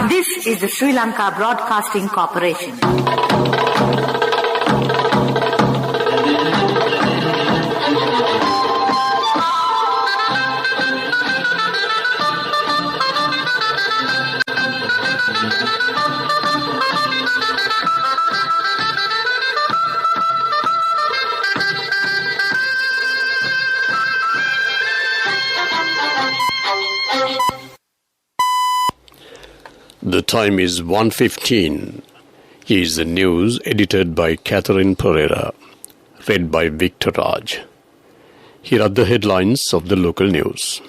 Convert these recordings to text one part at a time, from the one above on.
This is the Sri Lanka Broadcasting Corporation. The time is 1:15. Here's the news edited by Catherine Pereira, read by Victor Raj. Here are the headlines of the local news.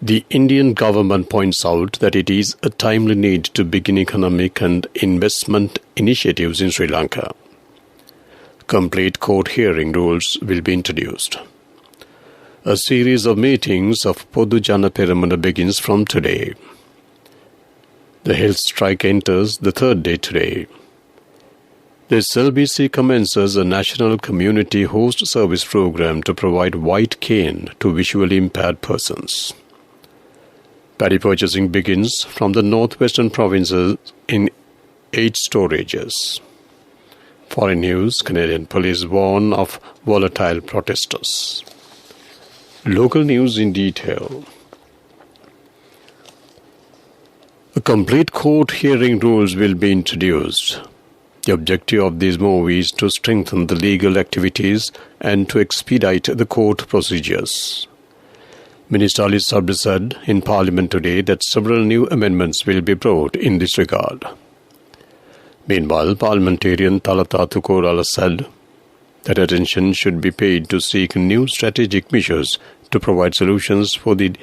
The Indian government points out that it is a timely need to begin economic and investment initiatives in Sri Lanka. Complete court hearing rules will be introduced. A series of meetings of Podu Jana Peramuna begins from today. The health strike enters the third day today. The SLBC commences a national community host service program to provide white cane to visually impaired persons. Paddy purchasing begins from the northwestern provinces in 8 storages. Foreign news, Canadian police warn of volatile protesters. Local news in detail. A complete court hearing rules will be introduced. The objective of this move is to strengthen the legal activities and to expedite the court procedures. Minister Ali Sabri said in Parliament today that several new amendments will be brought in this regard. Meanwhile, parliamentarian Talata Thukorala said that attention should be paid to seek new strategic measures to provide solutions for the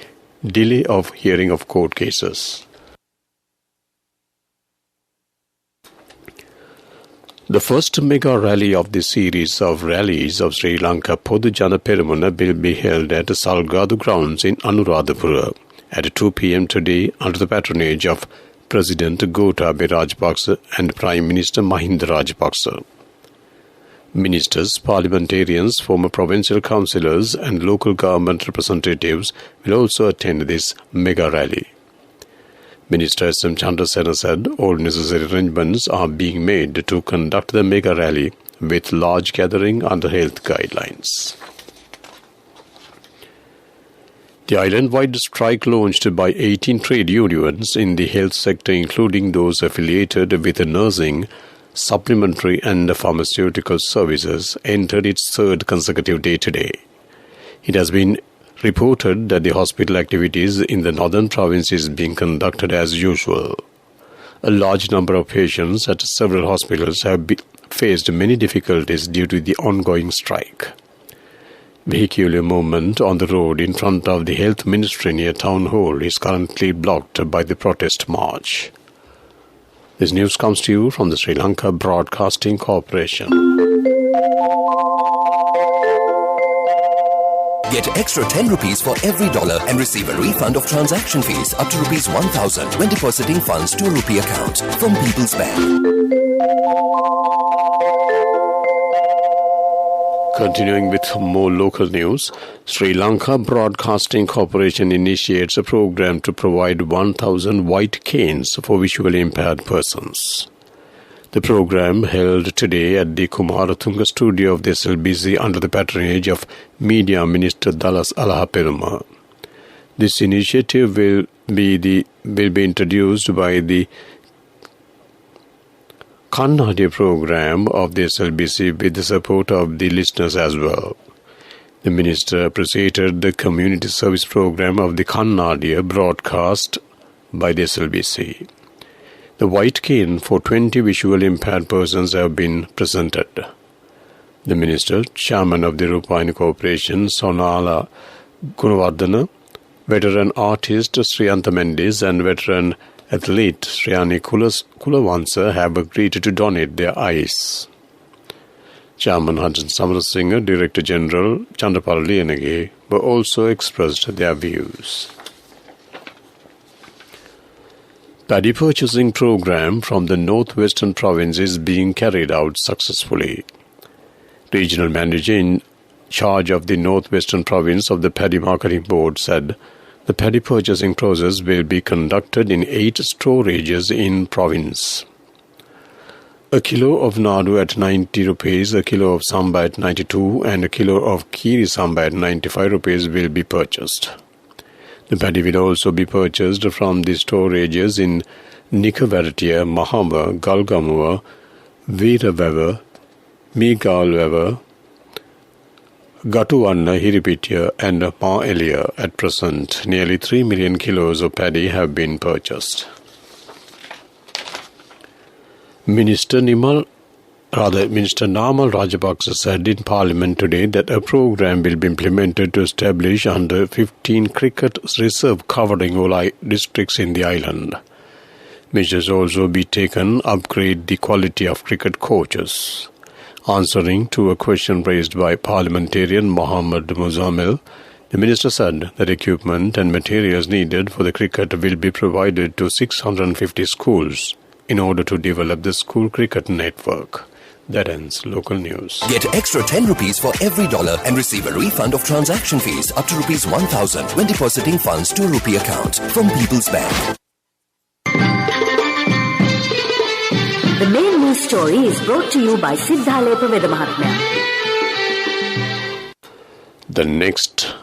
delay of hearing of court cases. The first mega rally of the series of rallies of Sri Lanka Podu Jana Peramuna will be held at Salgadu grounds in Anuradhapura at 2 p.m. today under the patronage of President Gotabaya Rajapaksa and Prime Minister Mahinda Rajapaksa. Ministers, parliamentarians, former provincial councillors and local government representatives will also attend this mega rally. Minister S.M. Chandrasena said all necessary arrangements are being made to conduct the mega rally with large gathering under health guidelines. The island-wide strike launched by 18 trade unions in the health sector, including those affiliated with nursing, supplementary and pharmaceutical services, entered its third consecutive day today. It has been reported that the hospital activities in the northern province is being conducted as usual. A large number of patients at several hospitals have faced many difficulties due to the ongoing strike. Vehicular movement on the road in front of the Health Ministry near Town Hall is currently blocked by the protest march. This news comes to you from the Sri Lanka Broadcasting Corporation. Get extra 10 rupees for every dollar and receive a refund of transaction fees up to rupees 1,000 when depositing funds to a rupee account from People's Bank. Continuing with more local news, Sri Lanka Broadcasting Corporation initiates a program to provide 1,000 white canes for visually impaired persons. The program, held today at the Kumarathunga studio of the SLBC under the patronage of Media Minister Dallas Alahaperuma. This initiative will be introduced by the Kannadiya program of the SLBC with the support of the listeners as well. The minister appreciated the community service program of the Kannadiya broadcast by the SLBC. The white cane for 20 visually impaired persons have been presented. The minister, chairman of the Rupayani Corporation, Sonala Gunawardana, veteran artist Sriyantha Mendes and veteran athlete Sriyani Kulawansa have agreed to donate their eyes. Chairman Hudson Samarasinghe, Director General Chandrapal Liyanage were also expressed their views. Paddy purchasing program from the northwestern province is being carried out successfully. Regional manager in charge of the northwestern province of the Paddy Marketing Board said The paddy purchasing process will be conducted in 8 storages in province. A kilo of nadu at 90 rupees, a kilo of samba at 92 and a kilo of kiri samba at 95 rupees will be purchased. The paddy will also be purchased from the storages in Nikavaratia, Mahama, Galgamua, Veeraveva, Meegalveva, Gatuvanna, Hiripitia and Ma Elia. At present, nearly 3 million kilos of paddy have been purchased. Minister Namal Rajapaksa said in Parliament today that a program will be implemented to establish under 15 cricket reserve covering all districts in the island. Measures also be taken upgrade the quality of cricket coaches. Answering to a question raised by parliamentarian Mohammad Muzammil, the minister said that equipment and materials needed for the cricket will be provided to 650 schools in order to develop the school cricket network. That ends local news. Get extra 10 rupees for every dollar and receive a refund of transaction fees up to rupees 1,000 when depositing funds to a rupee account from People's Bank. The main news story is brought to you by Siddhalepa Vedamahatmya. The next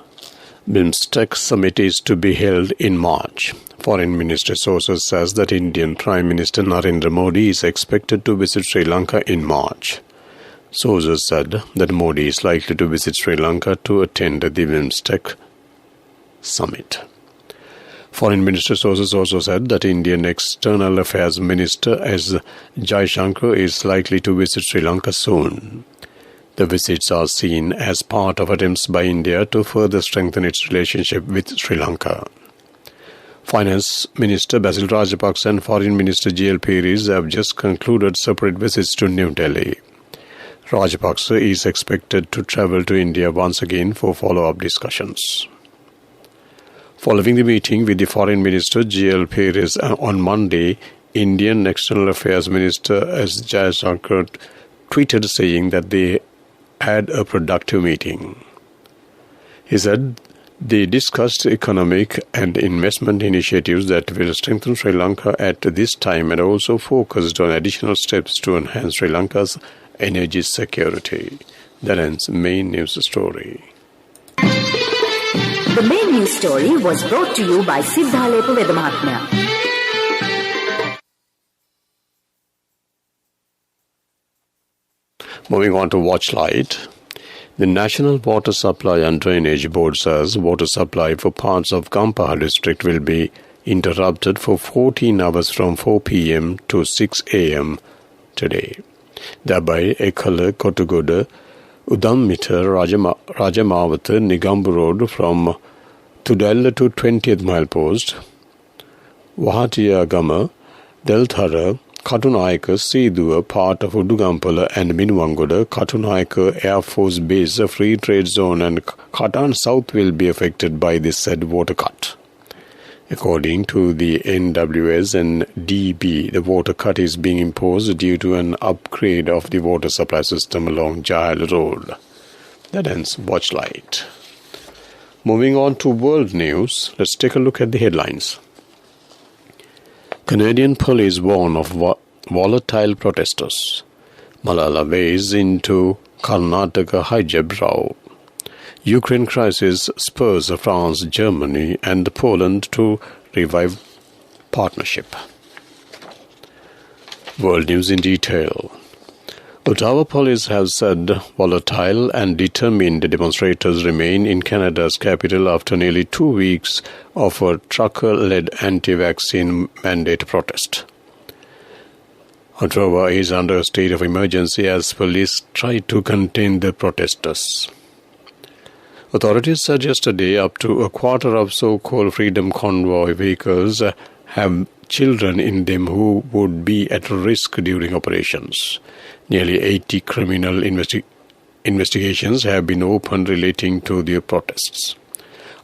BIMSTEC summit is to be held in March. Foreign Ministry sources says that Indian Prime Minister Narendra Modi is expected to visit Sri Lanka in March. Sources said that Modi is likely to visit Sri Lanka to attend the BIMSTEC summit. Foreign Ministry sources also said that Indian External Affairs Minister S. Jaishankar is likely to visit Sri Lanka soon. The visits are seen as part of attempts by India to further strengthen its relationship with Sri Lanka. Finance Minister Basil Rajapaksa and Foreign Minister G.L. Peiris have just concluded separate visits to New Delhi. Rajapaksa is expected to travel to India once again for follow-up discussions. Following the meeting with the Foreign Minister G.L. Peiris on Monday, Indian External Affairs Minister S. Jaishankar tweeted saying that they had a productive meeting. He said they discussed economic and investment initiatives that will strengthen Sri Lanka at this time and also focused on additional steps to enhance Sri Lanka's energy security. That ends main news story. The main news story was brought to you by Siddhalepa Vedamahatmya. Moving on to Watchlight. The National Water Supply and Drainage Board says water supply for parts of Gampaha district will be interrupted for 14 hours from 4 p.m. to 6 a.m. today. Thereby, Ekala, Kottagoda, Udammita, Rajamavata, Nigambu Road from Tudela to 20th Mile Post, Wahatiyagama, Delthara, Katunayaka, Sidua, part of Udugampala and Minwangoda, Katunayaka Air Force Base, a free trade zone and Katan South will be affected by this said water cut. According to the NWS and DB, the water cut is being imposed due to an upgrade of the water supply system along Jahal Road. That ends Watchlight. Moving on to world news, let's take a look at the headlines. Canadian police warn of volatile protesters. Malala weighs into Karnataka hijab row. Ukraine crisis spurs France, Germany and Poland to revive partnership. World news in detail. Ottawa police have said volatile and determined demonstrators remain in Canada's capital after nearly 2 weeks of a trucker-led anti-vaccine mandate protest. Ottawa is under a state of emergency as police try to contain the protesters. Authorities said yesterday up to a quarter of so-called Freedom Convoy vehicles have children in them who would be at risk during operations. Nearly 80 criminal investigations have been opened relating to the protests.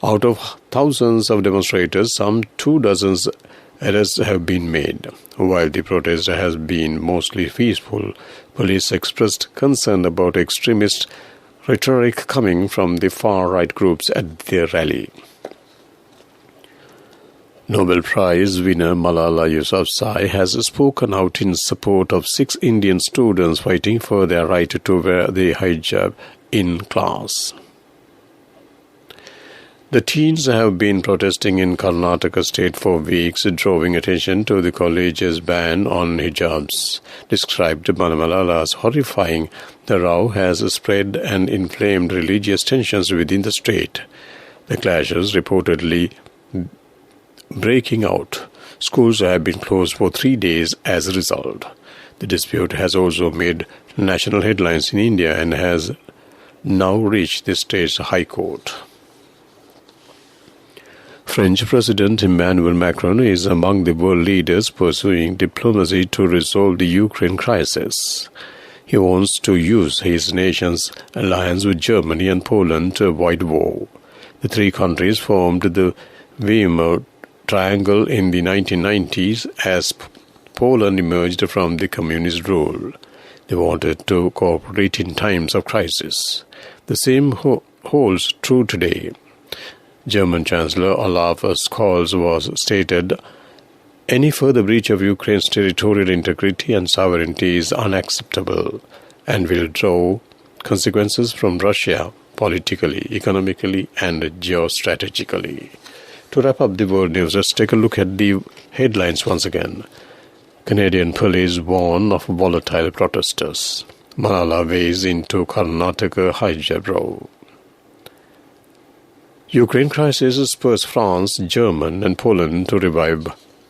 Out of thousands of demonstrators, some 24 arrests have been made. While the protest has been mostly peaceful, police expressed concern about extremist rhetoric coming from the far-right groups at their rally. Nobel Prize winner Malala Yousafzai has spoken out in support of 6 Indian students fighting for their right to wear the hijab in class. The teens have been protesting in Karnataka state for weeks, drawing attention to the college's ban on hijabs. Described by Malala as horrifying, the row has spread and inflamed religious tensions within the state. The clashes reportedly breaking out. Schools have been closed for 3 days as a result. The dispute has also made national headlines in India and has now reached the state's High Court. French President Emmanuel Macron is among the world leaders pursuing diplomacy to resolve the Ukraine crisis. He wants to use his nation's alliance with Germany and Poland to avoid war. The 3 countries formed the Weimar Triangle in the 1990s as Poland emerged from the communist rule. They wanted to cooperate in times of crisis. The same holds true today. German Chancellor Olaf Scholz was stated, "Any further breach of Ukraine's territorial integrity and sovereignty is unacceptable and will draw consequences from Russia politically, economically, and geostrategically." To wrap up the world news, let's take a look at the headlines once again. Canadian police warn of volatile protesters. Malala weighs into Karnataka hijab row. Ukraine crisis spurs France, Germany, and Poland to revive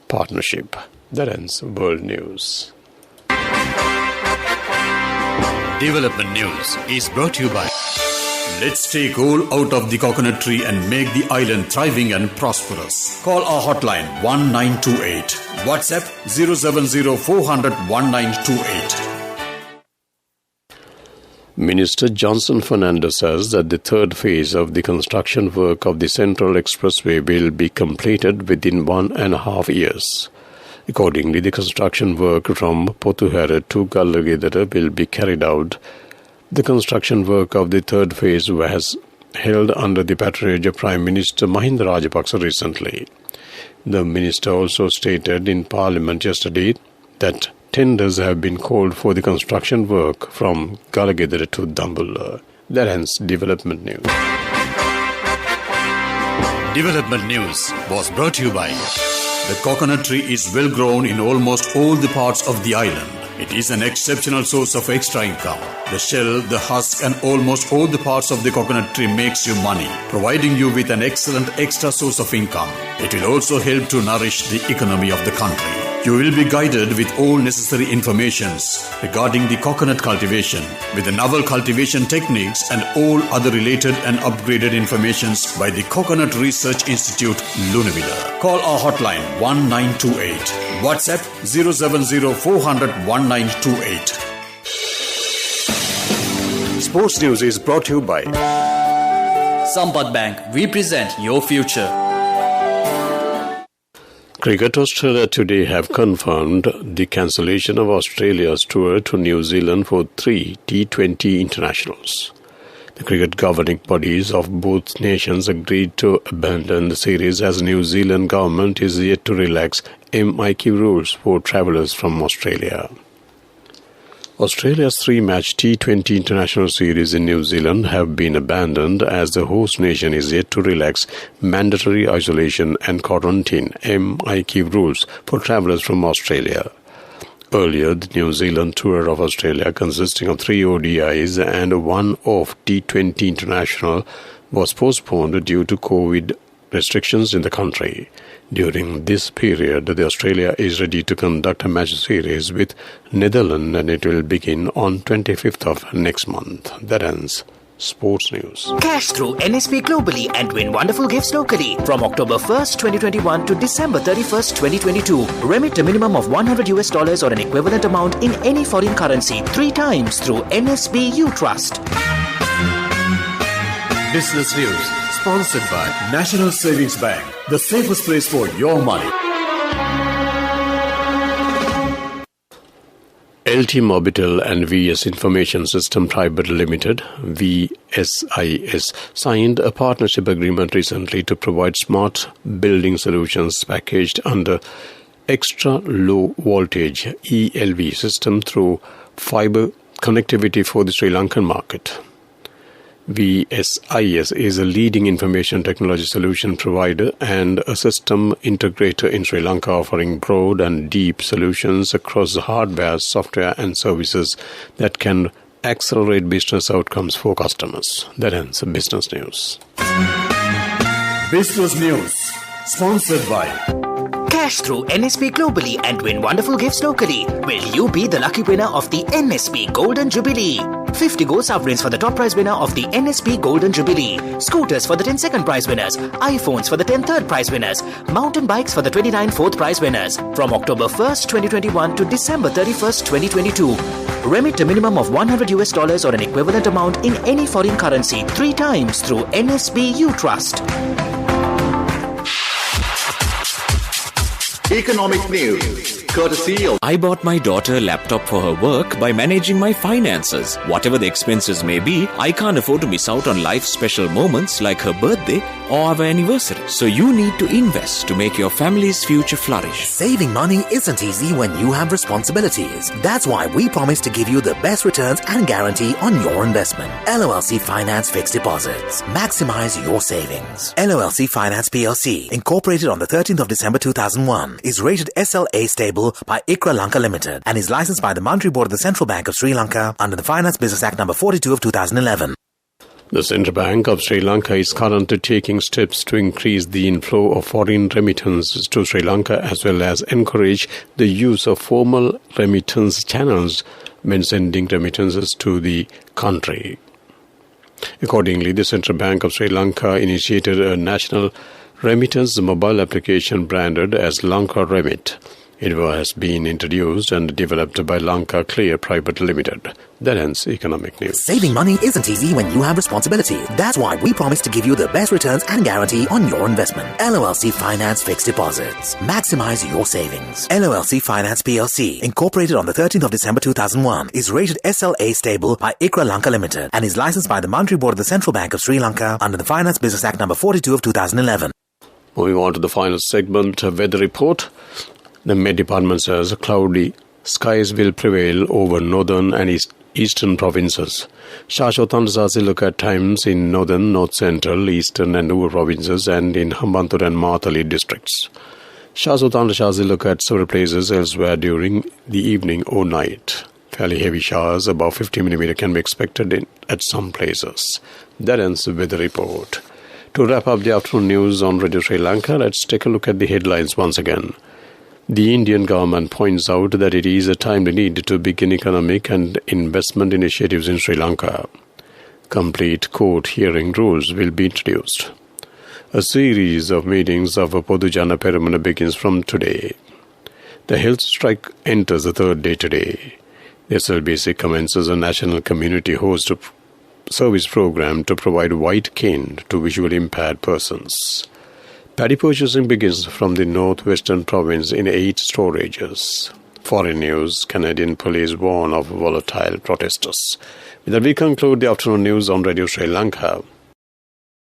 partnership. That ends world news. Development News is brought to you by Let's take all out of the coconut tree and make the island thriving and prosperous. Call our hotline 1928. WhatsApp 070 400 1928. Minister Johnson Fernandez says that the 3rd phase of the construction work of the Central Expressway will be completed within 1.5 years. Accordingly, the construction work from Pothuhera to Gallagidara will be carried out. The construction work of the 3rd phase was held under the patronage of Prime Minister Mahinda Rajapaksa recently. The minister also stated in Parliament yesterday that tenders have been called for the construction work from Gallagidara to Dambulla. That ends Development News. Development News was brought to you by the coconut tree is well grown in almost all the parts of the island. It is an exceptional source of extra income. The shell, the husk, and almost all the parts of the coconut tree makes you money, providing you with an excellent extra source of income. It will also help to nourish the economy of the country. You will be guided with all necessary informations regarding the coconut cultivation, with the novel cultivation techniques and all other related and upgraded informations by the Coconut Research Institute, Lunavilla. Call our hotline 1928. WhatsApp 070 400 1928. Sports News is brought to you by Sampath Bank. We present your future. Cricket Australia today have confirmed the cancellation of Australia's tour to New Zealand for 3 T20 internationals. The cricket governing bodies of both nations agreed to abandon the series as New Zealand government is yet to relax MIQ rules for travellers from Australia. Australia's 3-match T20 international series in New Zealand have been abandoned as the host nation is yet to relax mandatory isolation and quarantine MIQ rules for travellers from Australia. Earlier, the New Zealand tour of Australia, consisting of 3 ODIs and 1 off T20 international, was postponed due to COVID restrictions in the country. During this period, the Australia is ready to conduct a match series with Netherlands, and it will begin on 25th of next month. That ends Sports News. Cash through NSP globally and win wonderful gifts locally. From October 1st, 2021 to December 31st, 2022. Remit a minimum of $100 or an equivalent amount in any foreign currency 3 times through NSB You Trust. Business News, sponsored by National Savings Bank, the safest place for your money. LT Mobitel and VS Information System Private Limited, VSIS, signed a partnership agreement recently to provide smart building solutions packaged under extra low voltage ELV system through fiber connectivity for the Sri Lankan market. VSIS is a leading information technology solution provider and a system integrator in Sri Lanka, offering broad and deep solutions across hardware, software and services that can accelerate business outcomes for customers. That ends Business News. Business News, sponsored by Cash through NSP globally and win wonderful gifts locally. Will you be the lucky winner of the NSP Golden Jubilee? 50 gold sovereigns for the top prize winner of the NSP Golden Jubilee. Scooters for the 10 second prize winners. iPhones for the 10 third prize winners. Mountain bikes for the 29 fourth prize winners. From October 1st, 2021 to December 31st, 2022. Remit a minimum of $100 or an equivalent amount in any foreign currency 3 times through NSB U Trust. Economic news, courtesy of... I bought my daughter a laptop for her work by managing my finances. Whatever the expenses may be, I can't afford to miss out on life's special moments like her birthday or our anniversary. So you need to invest to make your family's future flourish. Saving money isn't easy when you have responsibilities. That's why we promise to give you the best returns and guarantee on your investment. LOLC Finance Fixed Deposits. Maximize your savings. LOLC Finance PLC, incorporated on the 13th of December 2001, is rated SLA stable by ICRA Lanka Limited and is licensed by the Monetary Board of the Central Bank of Sri Lanka under the Finance Business Act No. 42 of 2011. The Central Bank of Sri Lanka is currently taking steps to increase the inflow of foreign remittances to Sri Lanka as well as encourage the use of formal remittance channels when sending remittances to the country. Accordingly, the Central Bank of Sri Lanka initiated a national remittance mobile application branded as Lanka Remit. It has been introduced and developed by Lanka Clear Private Limited. That ends Economic News. Saving money isn't easy when you have responsibility. That's why we promise to give you the best returns and guarantee on your investment. LOLC Finance Fixed Deposits. Maximize your savings. LOLC Finance PLC, incorporated on the 13th of December 2001, is rated SLA stable by ICRA Lanka Limited and is licensed by the Monetary Board of the Central Bank of Sri Lanka under the Finance Business Act No. 42 of 2011. Moving on to the final segment, weather report. The Met Department says cloudy skies will prevail over northern and eastern provinces. Shashotanda Sasiluka at times in northern, north central, eastern and Nuva provinces and in Hambantota and Matali districts. Shashotanda Sasiluka at several places elsewhere during the evening or night. Fairly heavy showers above 50 mm can be expected at some places. That ends the weather report. To wrap up the afternoon news on Radio Sri Lanka, let's take a look at the headlines once again. The Indian government points out that it is a timely need to begin economic and investment initiatives in Sri Lanka. Complete court hearing rules will be introduced. A series of meetings of Podujana Peramana begins from today. The health strike enters the third day today. The SLBC commences a national community host service program to provide white cane to visually impaired persons. Paddy purchasing begins from the northwestern province in 8 storages. Foreign news, Canadian police warn of volatile protesters. With that, we conclude the afternoon news on Radio Sri Lanka.